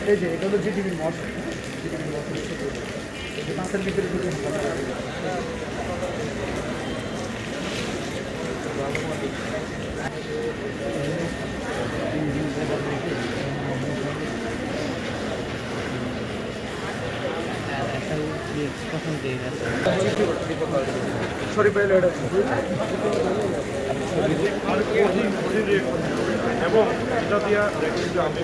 এই যে এটা হলো জিটিভির মঠ, মাছের ভিতরে শরীফ ভাই এবং এটা দিয়া দেখি যে আমি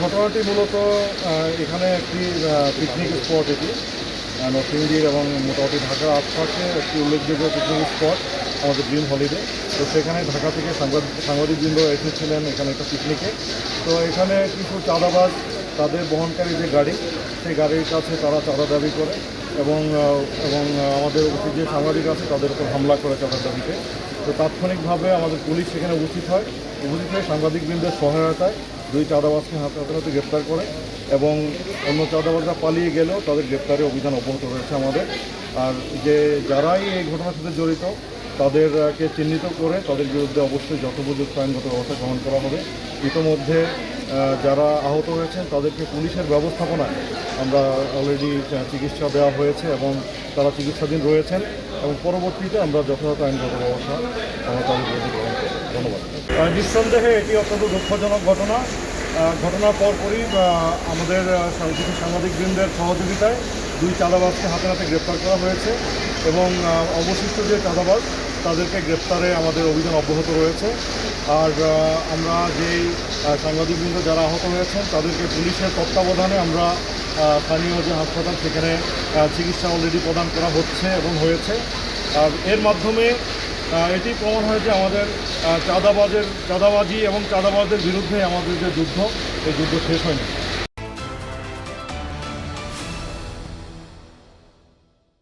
ঘটনাটি মূলত এখানে একটি পিকনিক স্পট, এটি নরসিংদীর এবং মোটামুটি ঢাকার আশপাশে একটি উল্লেখযোগ্য পিকনিক স্পট আমাদের ড্রিম হলিডে। তো সেখানে ঢাকা থেকে সাংবাদিকবৃন্দ এসেছিলেন এখানে একটা পিকনিকে। তো এখানে কিছু চাঁদাবাজ তাদের বহনকারী যে গাড়ি, সেই গাড়ির কাছে তারা চাঁদা দাবি করে এবং আমাদের উপস্থিত যে সাংবাদিক আছে তাদের উপর হামলা করে চাঁদার দাবিতে। তো তাৎক্ষণিকভাবে আমাদের পুলিশ সেখানে উপস্থিত হয় সাংবাদিকবৃন্দের সহায়তায় দুই চাঁদাবাজকে হাতে গ্রেপ্তার করে এবং অন্য চাঁদাবাজরা পালিয়ে গেলেও তাদের গ্রেপ্তারে অভিযান অব্যাহত রয়েছে আমাদের। আর যে যারাই এই ঘটনার সাথে জড়িত তাদেরকে চিহ্নিত করে তাদের বিরুদ্ধে অবশ্যই যথোপযুক্ত আইনগত ব্যবস্থা গ্রহণ করা হবে। ইতিমধ্যে যারা আহত হয়েছেন তাদেরকে পুলিশের ব্যবস্থাপনায় আমরা অলরেডি চিকিৎসা দেওয়া হয়েছে এবং তারা চিকিৎসাধীন রয়েছেন এবং পরবর্তীতে আমরা যথাযথ আইনগত ব্যবস্থা আমরা তাদের বিরুদ্ধে গ্রহণ করব। ধন্যবাদ। নিঃসন্দেহে এটি অত্যন্ত দুঃখজনক ঘটনা। ঘটনার পরপরই আমাদের কিছু সাংবাদিকবৃন্দের সহযোগিতায় দুই চাঁদাবাজকে হাতে গ্রেপ্তার করা হয়েছে এবং অবশিষ্ট যে চাঁদাবাজ তাদেরকে গ্রেপ্তারে আমাদের অভিযান অব্যাহত রয়েছে। আর আমরা যেই সাংবাদিকবৃন্দ যারা আহত হয়েছেন তাদেরকে পুলিশের তত্ত্বাবধানে আমরা স্থানীয় যে হাসপাতাল সেখানে চিকিৎসা অলরেডি প্রদান করা হচ্ছে এবং হয়েছে। আর এর মাধ্যমে এটি প্রমাণ হয় যে আমাদের চাঁদাবাজি এবং চাঁদাবাজদের বিরুদ্ধে আমাদের যে যুদ্ধ, এই যুদ্ধ শেষ হয়নি।